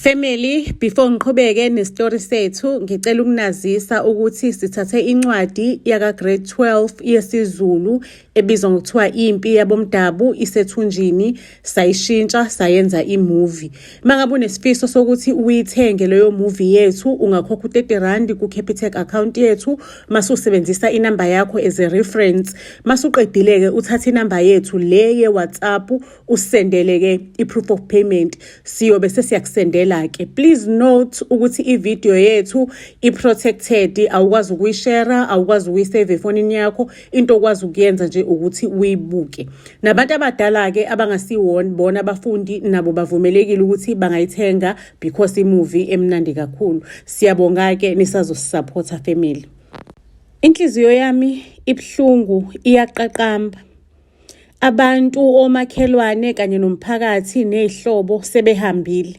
Family, before ngiqhubeke nestory sethu, ngicela ukunazisa ukuthi sithathe incwadi yaka grade 12 yesiZulu ebizwa ngokuthiwa Impi Yabomdabu isethunjini, sayishintsha sayenza imovie. Mangabe unesifiso sokuthi uyithenge leyo movie yethu, ungakhokha u-R30 ku Capitec account yethu, masusebenzisa inamba yakho as a reference. Masuqedile ke uthatha inamba yethu le ye WhatsApp usendele ke i-proof of payment, siyobe sesiyakusendela ke. Please note ukuthi i-video yethu i-protected, awukwazi ukuyishare, awukwazi ukuyisave efonini yakho. Into okwazi ukuyenza nje ukuthi uyibuke. Nabantu abadala ke abangasiwona bona abafundi nabo bavumelekile ukuthi bangayithenga because imovie emnandi kakhulu. Siyabonga ke nisazosupporta family. Inhliziyo yami ibhlungu, iyaqaqamba. Abantu omakhelwane kanye nomphakathi nezihlobo sebehambile.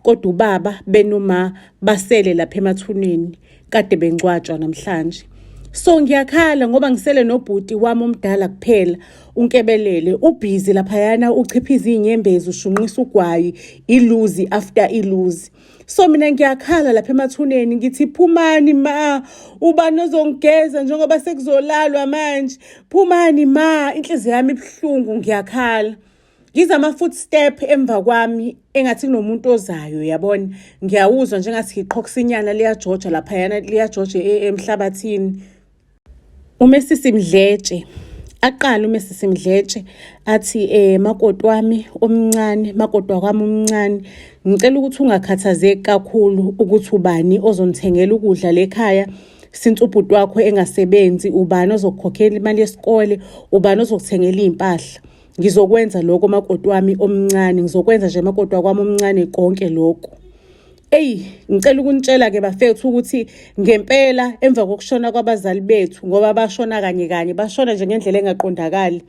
Kodwa ubaba benoma basele lapha emathuneni kade bengcwatshwa namhlanje. So ngiyakhala ngoba ngisele nobhuti wami omdala kuphela, uNkebelele ubhizi lapha yana uchiphiza inyembezi ushunqisa ugwayi, iluzi after iluzi. So mina ngiyakhala lapha emathuneni ngithi phumani ma, ubani ozongigeza njengoba sekuzolalwa manje. Phumani ma, inhliziyo yami ibhlungu ngiyakhala. Ngiza ama-footstep emva kwami engathi kunomuntu ozayo, yabona. Ngiyawuzwa njengathi iqhokusinyana liyajoja lapha yana liyajoja emhlabathini. Umesisi Mdletshe aqala umesisi Mdletshe athi makoti wami omncane, makoti wami omncane, ngicela ukuthi ungakhathazeki kakhulu ukuthi ubani ozonithengela ukudla lekhaya since ubhuti wakho engasebenzi, ubani ozokukhokhela imali yesikole, ubani ozokuthengela impahla. Ngizokwenza lokho makoti wami omncane, ngizokwenza nje makoti wami omncane konke lokho. Ngicela ukunitshela ke bafethu ukuthi ngempela emva kokushona kwabazali bethu, ngoba bashona kanye kanye, bashona nje ngendlela engaqondakali.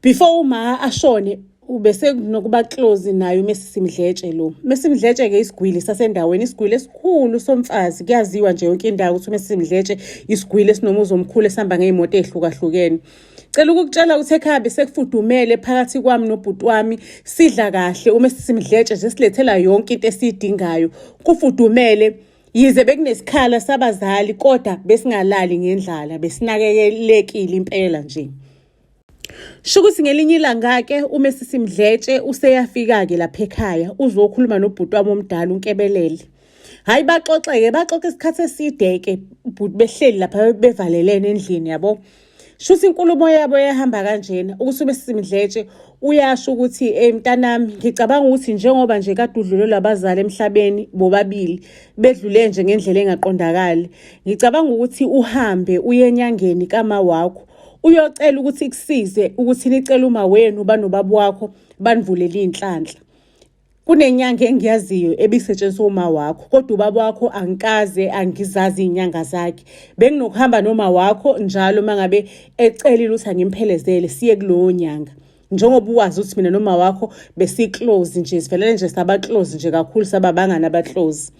Before uma ashone ubese nokuba close nayo uMesisi Mdletshe lo. Mesisi Mdletshe ke isigwili sasendaweni, isigwili esikhulu somfazi, kuyaziwa nje yonke indawo ukuthi uMesisi Mdletshe isigwili esinomuzi omkhulu esihamba ngeimoto ezihlukahlukene. Cela ukukutshela ukuthi ekhaya besekufudumele phakathi kwami nobhuti wami, sidla kahle uMesisi Mdletshe sesilethela yonke into esiyidingayo. Kufudumele yize bekunesikhala sabazali kodwa besingalali ngendlala, besinakekelekile impela nje. Shukuthi ngelinye ilanga ke uMesisi Mdletshe useyafika ke lapha ekhaya uzokhuluma nobhuti wami omdala uNkebelele. Hayi baxoxe isikhathi eside ke ubhuti behleli lapha bevalelene endlini, yabo. Shuthi inkulumo yabo yahamba kanjena ukuthi uMesisi Mdletshe uyasho ukuthi mntanami, ngicabanga ukuthi njengoba nje kade udlule labazali emhlabeni bobabili bedlule nje ngendlela engaqondakali, ngicabanga ukuthi uhambe uye enyangeni kama wakho uyocela ukuthi kusize ukuthi nicela uma wenu banobaba wakho banivulele inhlanhla. Kunenyanga engiyaziyo ebisetshenziswa uma wakho, kodwa ubaba wakho angizazi inyanga zakhe. Benginokuhamba noma wakho njalo mangabe ecelile ukuthi angimphelezele siye kulowo nyanga. Njengoba uwazi ukuthi mina noma wakho besi-close nje, sivelele nje saba-close nje kakhulu, sababangani aba-close.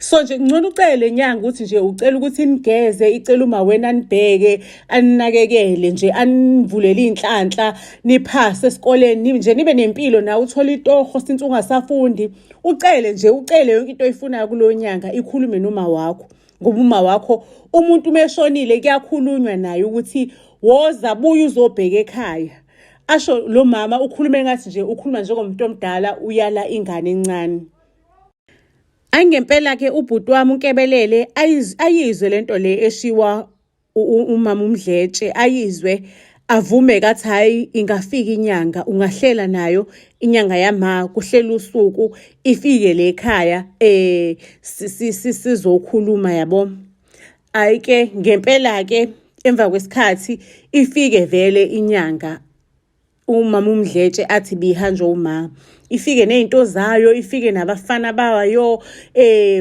So nje ngcono ucele nyanga ukuthi nje ucela ukuthi nigeze, icela uma wena anibheke, aninakekele nje, anivulele inhlanhla, niphase esikoleni nje nibe nempilo nawe uthola itoho since ungasafundi. Ucele yonke into oyifunayo kulo nyanga, ikhulume noma wakho. Ngoba uma wakho umuntu umeshonile kuyakhulunywa naye ukuthi woza buya uzobheka ekhaya. Asho lo mama ukhulume ngathi nje ukhuluma njengomuntu omdala uyala ingane encane. Angempela ke ubhuti wami uNkebelele ayizwe lento le eshiwa umama uMdletshe, ayizwe avume kathi hayi ingafika inyanga, ungahlela nayo inyanga yama, kuhlela usuku ifike le ekhaya sizokhuluma, yabo. Ayike ngempela ke emva kwesikhathi ifike vele inyanga. Umama uMdletshe athi bihanjwa uma, ifike nezinto zayo, ifike nabafana bayo,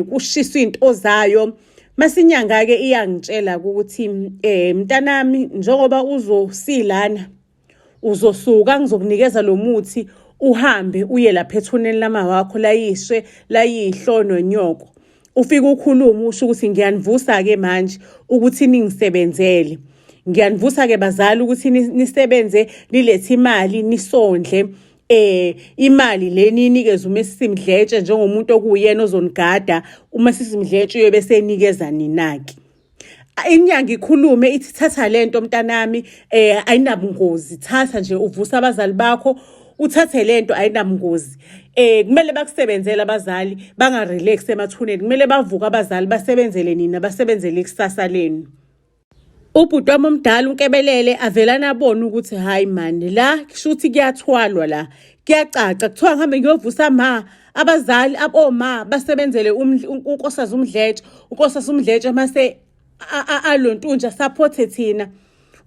kushiswa izinto zayo. Masinyanga ke iyangitshela ukuthi mntanami, njengoba uzosilana uzosuka ngizokunikeza lo muthi uhambe uye lapha ethuneni lama wakho layishwe layihlo nonyoko. Ufike ukhuluma usho ukuthi ngiyanivusa ke manje ukuthi ningisebenzele. Ngiyanivusa ke bazali ukuthi nisebenze nilethe imali nisondle imali leni inikeza uMrs Mdletshe njengomuntu okuyena ozonigada uMrs Mdletshe uyobe senikeza ninaki. Inyanga ikhulume ithi thatha lento mntanami ayinabungozi, thatha nje uvusa abazali bakho uthathe lento ayinabungozi. Kumele bakusebenzele abazali, bangarelax emathuneni, kumele bavuka abazali basebenzele nina, basebenzele ikusasa lenu. Ubhuti wami omdala uNkebelele avelana abona ukuthi hayi mani la kushuthi kuyathwalwa la, kuyacaca kuthiwa ngihambe ngiyovusa abazali aboma basebenzele uNkosikazi uMdletshe, uNkosikazi uMdletshe mase alontunja supporte thina.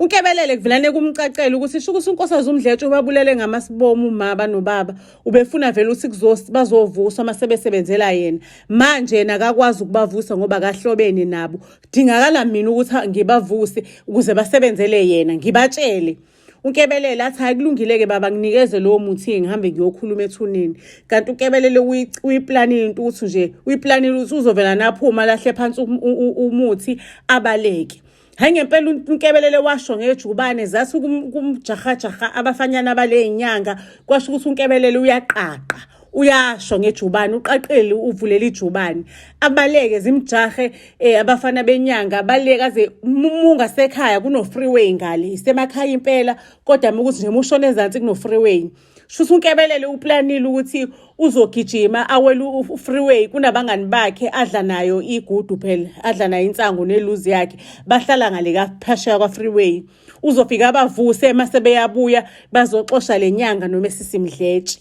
uNkebelele kuvelane kumcacela ukuthi sho ukuthi uNkosikazi uMdletshe ubabulele ngamasibomu umama nobaba ubefuna vele ukuthi bazovuswa masebesebenzela yena. Manje yena akakwazi ukubavusa ngoba kahlobene nabo. Kudingakala mina ukuthi ngibavuse ukuze basebenzele yena, ngibatshele. uNkebelele athi hayi kulungile-ke baba nginikeze lowo muthi ngihambe ngiyokhuluma ethuneni. Kanti uNkebelele uyiplanile intuthu nje, uyiplanile ukuthi uzovela naphuma lahle phansi umuthi abaleke. Hayi ngempela uNkebelele washo ngejubane zathi kumjahajaha abafanyana bale inyanga kwasho ukuthi uNkebelele uyaqaqa. Uyasho ngejubane uqaqeli uvulela ijubane abaleke zimjahe abafana benyanga baleka ze munga sekhaya kuno freeway ngale isemakhaya impela kodwa ukuthi nje mushone ezantsi kuno freeway. Shuthi uNkebelele uplanile ukuthi uzogijima awela freeway kunabangani bakhe adla nayo igudu phela, adla nayo insango neluzi yakhe, bahlala ngale kaphasheya kwa freeway. Uzofika abavuse mase beyabuya bazoxosha lenyanga noMrs Mdletshe.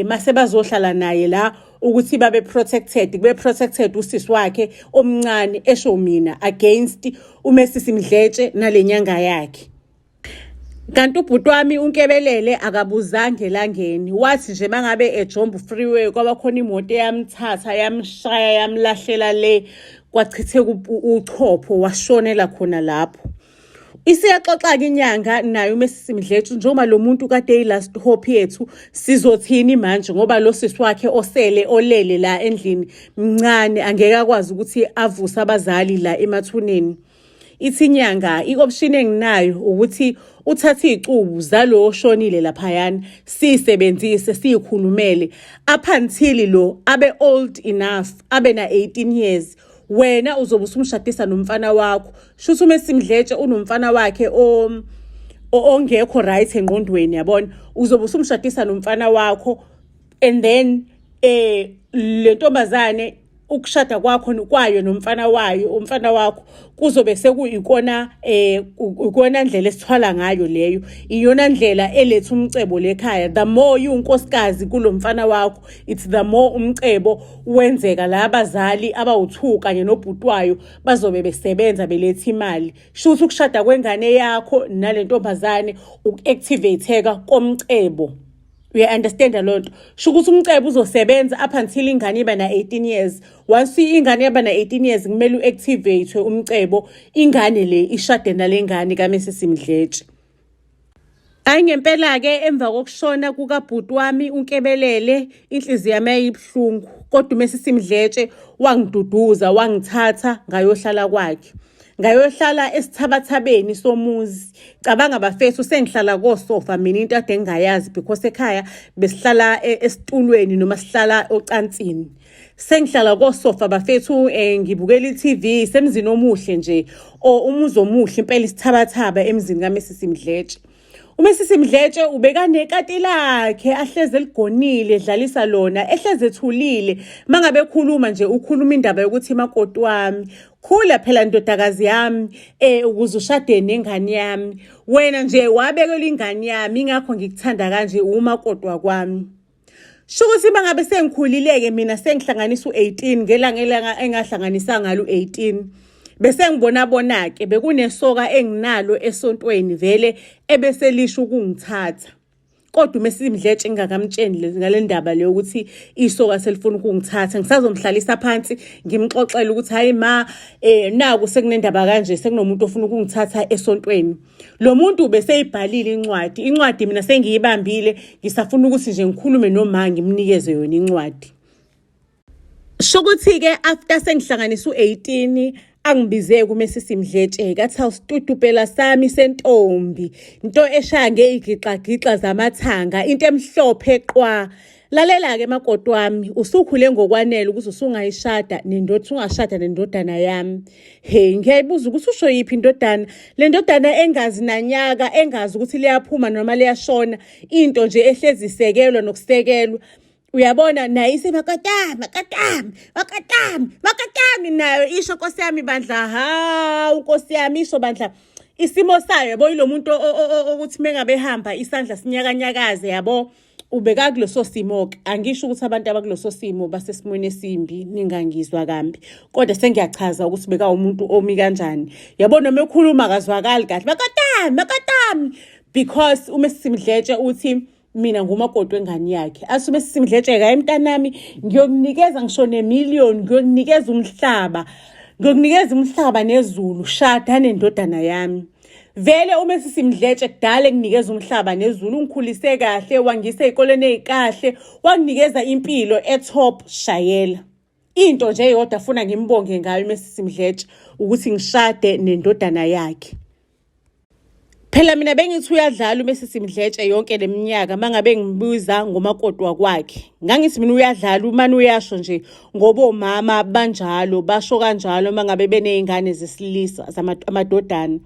Mase bazohlala naye la ukuthi babe protected usisi wakhe omncane esho mina against uMrs Mdletshe nalenyanga yakhe. Kanti ubhuti wami uNkebelele akabuzange elangeni, wathi nje mangabe ejomba freeway kwaba khona imoto yamthatha yamshaya yamlahlela le kwachitheka uchopho washonela khona lapho. Isiyaxoxa-ke inyanga nayo uMrs Mdletshe njengoba lo muntu kade eyi-last hope yethu sizothini manje ngoba lo sisi wakhe osele olele la endlini mncane angeke akwazi ukuthi avuse abazali la emathuneni. Ithi inyanga i-option enginayo ukuthi uthathe izicubu zalo oshonile laphayana sisebenzise sikhulumele up until lo abe old enough abe na 18 years. Wena uzobe usumshadisa nomfana wakho. Shuthi uMrs Mdletshe unomfana wakhe ongekho right engqondweni yabona. Uzobe usumshadisa nomfana wakho and then le ntombazane ukushada kwakho kwayo nomfana wakho kuzobe sekuyikona ikona ndlela esithwala ngayo leyo. Iyona ndlela eletha umcebo lekhaya. The more unkosikazi kulomfana wakho, it's the more umcebo wenzeka la abazali abawu2 kanye nobhuti wayo bazobe besebenza beletha imali. Shuthi ukushada kwengane yakho nalentombazane ukuactivateka komcebo. We understand a lot. Shukuthi umcebo uzosebenza up until ingane iba na 18 years. Once ingane yaba na 18 years kumele uactivate umcebo ingane le ishade nalengane kaMrs Mdletshe. Hayi ngempela ke emva kokushona kukabhuti wami uNkebelele inhliziyo yami ayibhlungu kodwa uMrs Mdletshe wangiduduza wangithatha ngayohlala kwakhe. Ngayohlala esithabathabeni somuzi. Cabanga bafethu sengihlala kosofa mina into ade ngingayazi because ekhaya besihlala esitulweni noma sihlala ocansini. Sengihlala kosofa bafethu ngibukela iTV semzini omuhle nje umuzi omuhle impela isithabathaba emzini kaMrs Mdletshe. uMrs Mdletshe ubekanekati lakhe ahleze ligonile edlalisa lona ehleze ethulile mangabe ekhuluma nje ukhuluma indaba yokuthi makoti wami khula phela ndodakazi yami ukuze ushade nengane yami wena nje wabekela ingane yami ingakho ngikuthanda kanje umakoti wakwami. Shukuthi mangabe sengikhulileke mina sengihlanganisa u18 ngelanga engahlanganisa ngalo u18 bese ngibona ke bekunesoka enginalo esontweni vele ebeselisho ukungithatha. Kodwa uMrs Mdletshe ngingakamtsheni ngale ndaba leyo ukuthi isoka selifuna ukungithatha. Ngisazomhlalisa phansi ngimxoxela ukuthi hayi naku sekunendaba kanje sekunomuntu ofuna ukungithatha esontweni. Lo muntu beseyibhalile incwadi mina sengiyibambile ngisafuna ukuthi nje ngikhulume noma ngimnikeze yona incwadi. Shokuthi ke after sengihlanganisa u18 angibize kuMesisi Mdletshe kathi awusitutupela sami sentombi into eshaya ngeyigixa zamathanga into emhlophe qwa. Lalela-ke makoti wami, usukhule ngokwanele ukuthi usungashada nendodana yami. Hey, ngiyayibuza ukuthi usho yiphi indodana? Le ndodana engazi nanyaka, engazi ukuthi liyaphuma noma liyashona, into nje ehlezi isekelwa nokusekelwa. Uyabona nayo ise makatami nayo isho Nkosi yami bandla. Hawu Nkosi yami isho bandla. Isimo sayo yabo yilo muntu ukuthi mengabe ehamba isandla sinyakanyakaze yabo. Ubeka kuleso simo ke angisho ukuthi abantu abakuleso simo basesimweni esimbi ningangizwa kambi kodwa sengiyachaza ukuthi beka umuntu omi kanjani yabona noma ekhuluma akazwakali kahle makatami because uMesisi Mdletshe uthi mina ngumakoti wengane yakhe athi uMesisi Mdletshe ka emntanami ngiyokunikeza ngisho ne1,000,000 ngiyokunikeza umhlaba nezulu shada nendodana yami. Vele uMesisi Mdletshe kudala enginikeza umhlaba nezulu ungikhulise kahle wangise ezikoleni ezikahle wanginikeza impilo etop shayela. Into nje yodwa afuna ngimbonge ngayo uMesisi Mdletshe ukuthi ngishade nendodana yakhe. Phela mina bengithi uyadlala uMesisi Mdletshe yonke leminyaka mangabe ngibuza ngomakoti wakwakhe. Ngangithi mina uyadlala umani uyasho nje ngoba omama banjalo basho kanjalo mangabe benezingane zesilisa amadodana.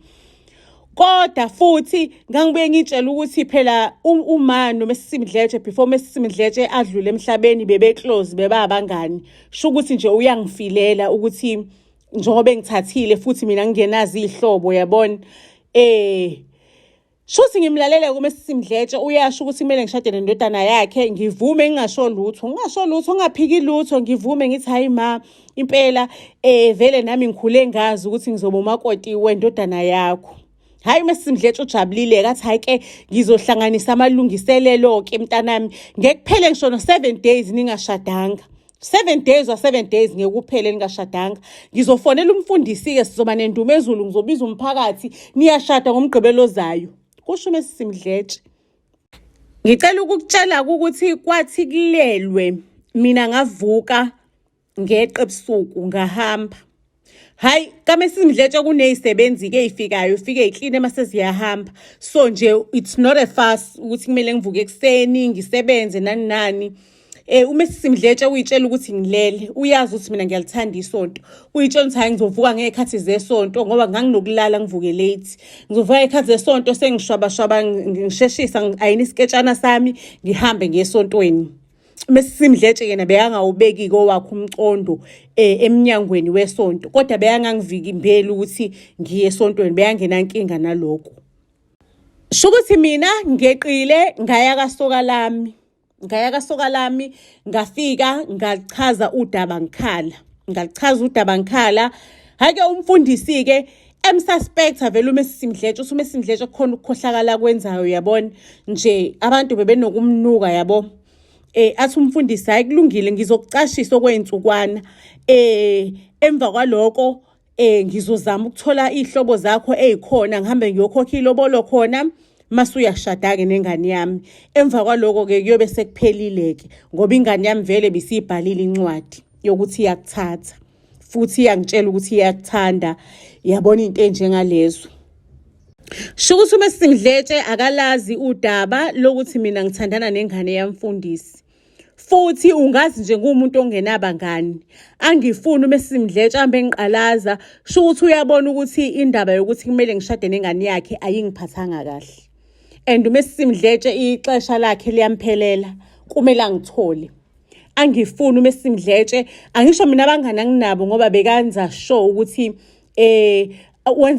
Kodwa futhi ngangibuye ngitshela ukuthi phela umani noMesisi Mdletshe before uMesisi Mdletshe adlule emhlabeni bebe close beba abangani. Sho ukuthi nje uyangifilela ukuthi njengoba ngithathile futhi mina ngingenazi izihlobo yabona. Shuthi ngimlalele kuMesisi Mdletshe uyasho ukuthi kumele ngishade nendodana yakhe ngivume ngingasho lutho ngaphiki lutho ngivume ngithi hayi ma impela vele nami ngikhule ngazi ukuthi ngizoba umakoti wendodana yakho. Hayi uMesisi Mdletshe ujabulile kathi hayi ke ngizohlanganisa amalungiselelo ke mntanami ngekuphele ngisho no 7 days ningashadanga. 7 days or 7 days ngekuphele ningashadanga. Ngizofonela umfundisi ke sizoba nendumezulu ngizobiza umphakathi niyashada ngomgqibelo zayo. Kusho uMesisi Mdletshe. Ngicela ukukutshela ukuthi kwathi kulelwe mina ngavuka ngeqe ebusuku ngahamba. Hayi kaMesisi Mdletshe kunezisebenzi ke ezifikayo ufike eziclean mase ziyahamba. So nje it's not a fuss ukuthi kumele ngivuke ekseni ngisebenze nani. uMesisi Mdletshe uyitshela ukuthi ngilele uyazi ukuthi mina ngiyalithanda isonto uyitshela ukuthi hayi ngizovuka ngekhathi zesonto ngoba nganginokulala ngivuke late ngizovuka ngekhathi zesonto sengishwaba ngisheshisa ayini isiketshana sami ngihambe ngesontweni. uMesisi Mdletshe yena beyangawubeki kowakhe umcondo eminyangweni wesonto kodwa beyangangivikimbeli ukuthi ngiye esontweni beyangena inkinga nalokho. Shukuthi mina ngeqile ngaya kasoka lami ngafika ngachaza udaba ngikhala hake umfundisi ke emsuspecta vele uMesisi Mdletshe uMesisi Mdletshe khona ukukhohlakala kwenzayo yabona nje abantu bebenokumnuka yabo. Athi umfundisi hayi kulungile ngizokucashisa okwensukwana emva kwaloko ngizozama ukuthola izihlobo zakho ezikhona ngihambe ngiyokhokha ilobolo khona mase uyashada ke nengane yami emva kwaloko ke kuyobe sekuphelile ke ngoba ingane yami vele bisibhalile incwadi yokuthi iyakuthatha futhi iyangitshela ukuthi iyakuthanda yabona into enjengalezo. Shukuthi uMesisi Mdletshe akalazi udaba lokuthi mina ngithandana nengane yamfundisi. Futhi ungazi nje ngumuntu ongenabangani. Angifuni uMesisi Mdletshe ambe engiqalaza shukuthi uyabona ukuthi indaba yokuthi kumele ngishade nengane yakhe ayingiphathanga kahle. And uMesisi Mdletshe ixesha lakhe liyamphelela kumele angithole. Angifuni uMesisi Mdletshe angisho mina abangani anginabo ngoba bekanza show ukuthi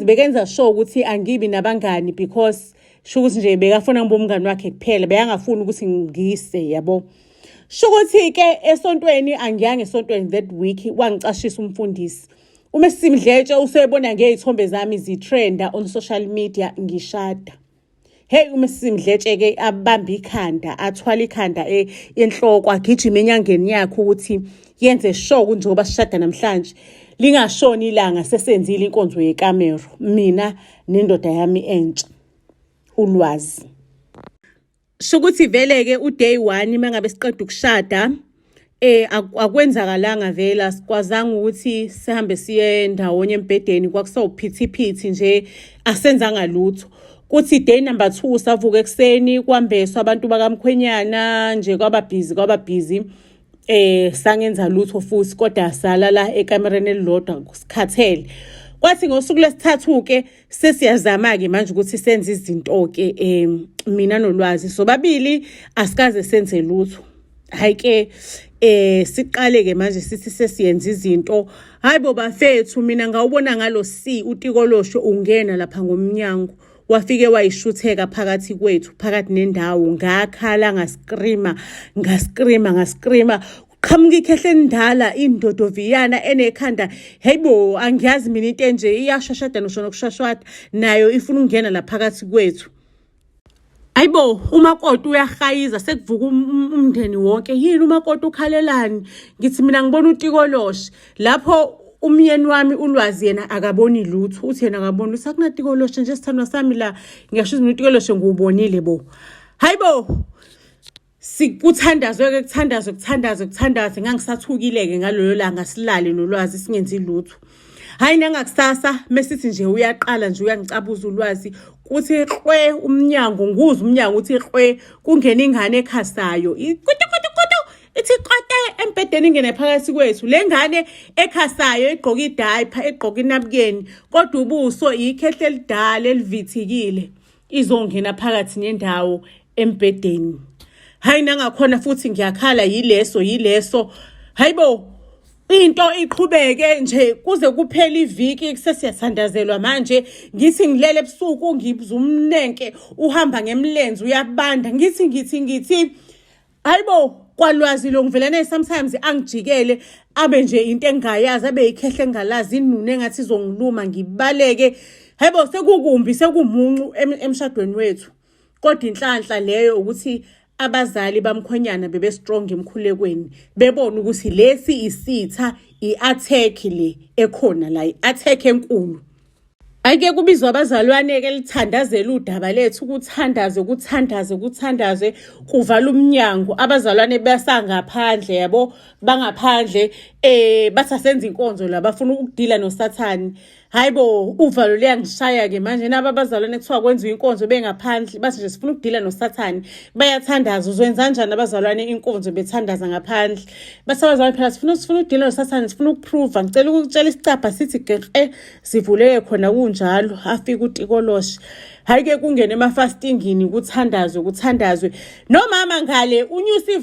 bekenza show ukuthi angibi nabangani because shukuthi nje bekafuna ngibe umngani wakhe kuphela beyangafuni ukuthi ngise yabo. Shukuthi ke esontweni angiyange esontweni that week wangicashisa umfundisi. uMesisi Mdletshe usebona ngezithombe zami zitrenda on social media ngishada. Hey uMesisi Mdletshe ke abamba ikhanda athwala ikhanda enhloko agijima enyangeni yakhe ukuthi yenze show njengoba sishada namhlanje. Lingashoni ilanga sesenzile inkonzo yekamero mina nendoda yami entsha ulwazi. Shukuthi vele ke uday 1 mangabe siqeda ukushada akwenzakalanga vela sikwazanga ukuthi sihambe siye ndawonye embedeni kwakusawuphithiphithi nje asenzanga lutho. Kuthi day number 2 savuka ekseni kwambeswa abantu bakamkhwenyana nje kwababhizi sangenza lutho futhi kodwa salala ekamereni elilodwa sikhathele. Kwathi ngosuku lesithathu ke sesiyazama ke manje ukuthi senze izinto ke mina noLwazi sobabili asikaze senze lutho. Hayi ke siqale ke manje sithi sesiyenza izinto. Hayibo bafethu mina ngawubona ngalo uTikoloshe ungena lapha ngomnyango. Wafike wayishutheka phakathi kwethu phakathi nendawo ngakhala ngaskreama qhamuka ikhehle endala indodoviyana enekhanda heyibo angiyazi mina into enje iyashashada nosho nokushashwada nayo ifuna ukungena la phakathi kwethu. Hayibo umakoti uyahayiza sekuvuka umndeni wonke yini umakoti ukhalelani ngithi mina ngibona uTikoloshe lapho umyeni wami uLwazi yena akaboni lutho uthi yena akaboni sakunaTikoloshe nje sithandwa sami la ngiyasho ukuthi uTikoloshe ngubonile bo. Hayibo sikuthandazwe ke kuthandaze ngangisathukile ke ngaloyo langa silale noLwazi singenzi lutho. Hayi nangakusasa mesithi nje uyaqala nje uyangicabuza uLwazi kuthi qwe umnyango nguzwe umnyango uthi qwe kungena ingane ekhasayo ithi kote empedeni ingene phakathi kwethu lengane ekhasayo egqoka idiaper egqoka inapukeni kodwa ubuso ikhehle elidala elivithikile izongena phakathi nendawo empedeni. Hayi nangakhona futhi ngiyakhala yileso hayibo into iqhubeke nje kuze kuphela iviki sesiyathandazelwa manje ngithi ngilele ebusuku ngibza umnenke uhamba ngemlenze uyabanda ngithi hayibo kwaLwazi lo ngivelane sometimes angijikele abe nje into engayazi abe ikhehle engalazi inune engathi izongiluma ngibaleke hayibo sekukumbi sekumuncu emshadweni wethu kodwa inhlanhla leyo ukuthi abazali bamkhonyana bebe strong emkhulekweni bebona ukuthi lesi isitha iattack le ekhona la iattack enkulu. Ayike kubizwa abazalwane ke lithandazela udaba lethu kuthandaze kuvala umnyango abazalwane basangaphandle yabo bangaphandle basasenza inkonzo la bafuna ukudila noSathane. Hayibo uvalo liyangishaya ke manje naba abazalwane kuthiwa kwenziwa inkonzo bengaphandle bathi nje sifuna ukudila noSathane bayathandaza uzwenza kanjani abazalwane inkonzo bethandaza ngaphandle basabazalwane phela sifuna ukudila noSathane sifuna ukuprove ngicela ukutshela isicapha sithi geqe sivuleke khona kunjalo afika uTikoloshe. Hayi ke kungene emafastingini kuthandazwe nomama ngale unyusa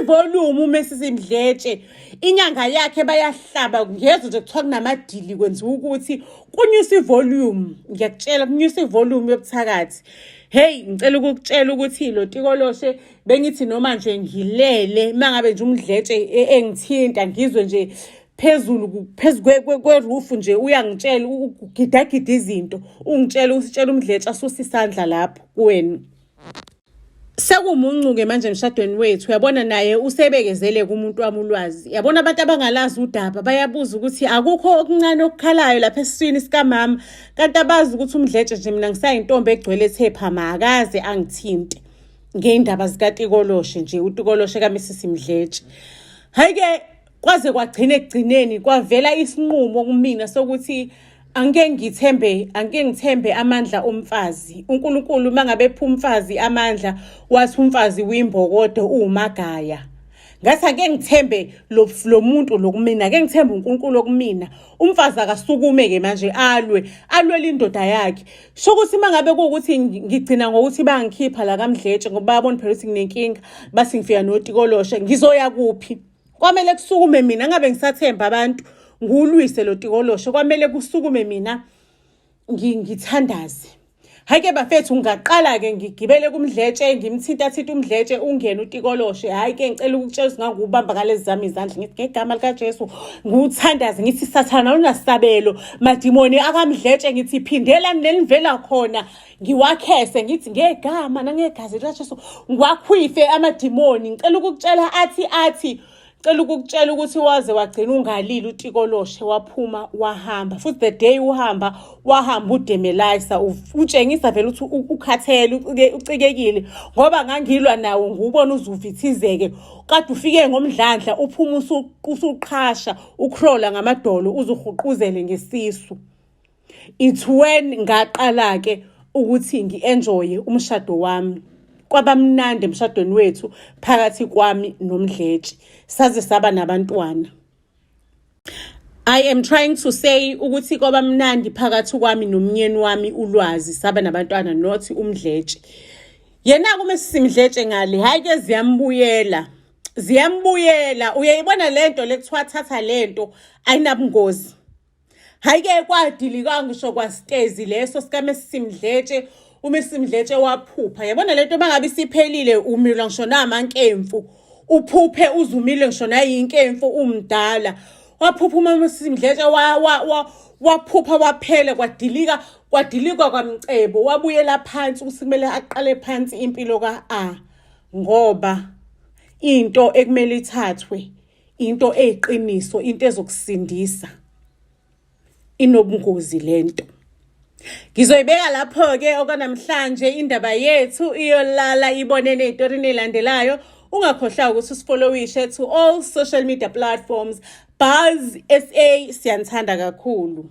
volume umesisimdletshe inyanga yakhe bayahlaba ngezwe nje kuthiwa kunamadili kwenziwa ukuthi kunyusa volume ngiyakutshela kunyusa volume yobuthakathi. Hey ngicela ukukutshela ukuthi lo Tikoloshe bengithi noma nje ngilele mangabe nje umdletshe engithinta ngizwe nje phezulu kweroof nje uyangitshela ugidagida izinto ungitshela usitshela umdletshe asusa isandla lapho kuwena. Sekumuncuke manje emshadweni wethu uyabona naye usebekezele kumuntu wami uLwazi yabona abantu abangalazi udaba bayabuza ukuthi akukho okuncane okukhalayo lapha esiswini sikamama kanti abazi ukuthi umdletshe nje mina ngisayintombi egcwele ethepha makaze angithinte ngeindaba zikaTikoloshe nje uTikoloshe kaMisisimdletshe. Hayi ke kwaze kwagcina ekugcineni kwavela isinqumo kumina sokuthi angeke ngithembe amandla omfazi. uNkulunkulu mangabe epha umfazi amandla wathi umfazi uyimbokodo uMagaya. Ngathi ake ngithembe lo muntu lokumina ake ngithembe uNkulunkulu okumina umfazi akasukume ke manje alwe indoda yakhe. Sho ukuthi mangabe kuukuthi ngigcina ngokuthi bangikhipha la kaMdletshe ngoba bayabona phela ukuthi nginenkinga basi ngifika noTikoloshe ngizoya kuphi kwamele kusukume mina ngabe ngisathemba abantu ngulwise lo Tikoloshe kwamele kusukume mina ngithandaze. Hayi ke bafethu ngaqala ke ngigibele kumdletshe ngimthinta umdletshe ungena uTikoloshe. Hayi ke ngicela ukutshela ngangubamba ngalezi zami izandla ngithi ngegama lika Jesu nguthandaze ngithi Sathana unasabelo madimoni akamdletshe ngithi phindela nelivela khona ngiwakhese ngithi ngegama nangegazi lika Jesu ngiwakhwife amadimoni. Ngicela ukukutshela athi ngicela ngicela ukukutshela ukuthi waze wagcina ungalili uTikoloshe waphuma wahamba futhi the day wahamba uDemelisa utshengisa vele ukuthi ukhathele ucikekile ngoba ngangilwa nawo ngubona uzuvithizeke kade ufike ngomdlandla uphuma usuqhasha ucrawla ngamadolo uzuhuquzele ngesisu. It's when ngaqala ke ukuthi ngienjoye umshado wami. Kwabamnandi emshadweni wethu phakathi kwami noMdletshe saze saba nabantwana. I am trying to say ukuthi kwabamnandi phakathi kwami nomnyeni wami uLwazi saba nabantwana nothi uMdletshe. Yena kuma sisimdletshe ngale hayi ke ziyambuyela uyayibona lento lekuthiwa thatha lento ayinabungozi. Hayi ke kwadilika ngisho kwaStezi leso sikame sisimdletshe uMsimdletshe waphupha yabona lento mangabe isiphelile umilo ngisho namankemfu uphuphe uzumile ngisho nayinkemfu umdala waphupha uMsimdletshe waphupha waphela kwadilikwa kwaMcebo wabuyela phansi usimele aqale phansi impilo ngoba into ekumele ithathwe into eyiqiniso into ezokusindisa inobungozi lento. Ngizoyibeka lapho ke okwanamhlanje indaba yethu iyolala ibone nezitori nezilandelayo. Ungakhohlwa ukuthi usifollowishe to all social media platforms. Buzz SA siyanthanda kakhulu.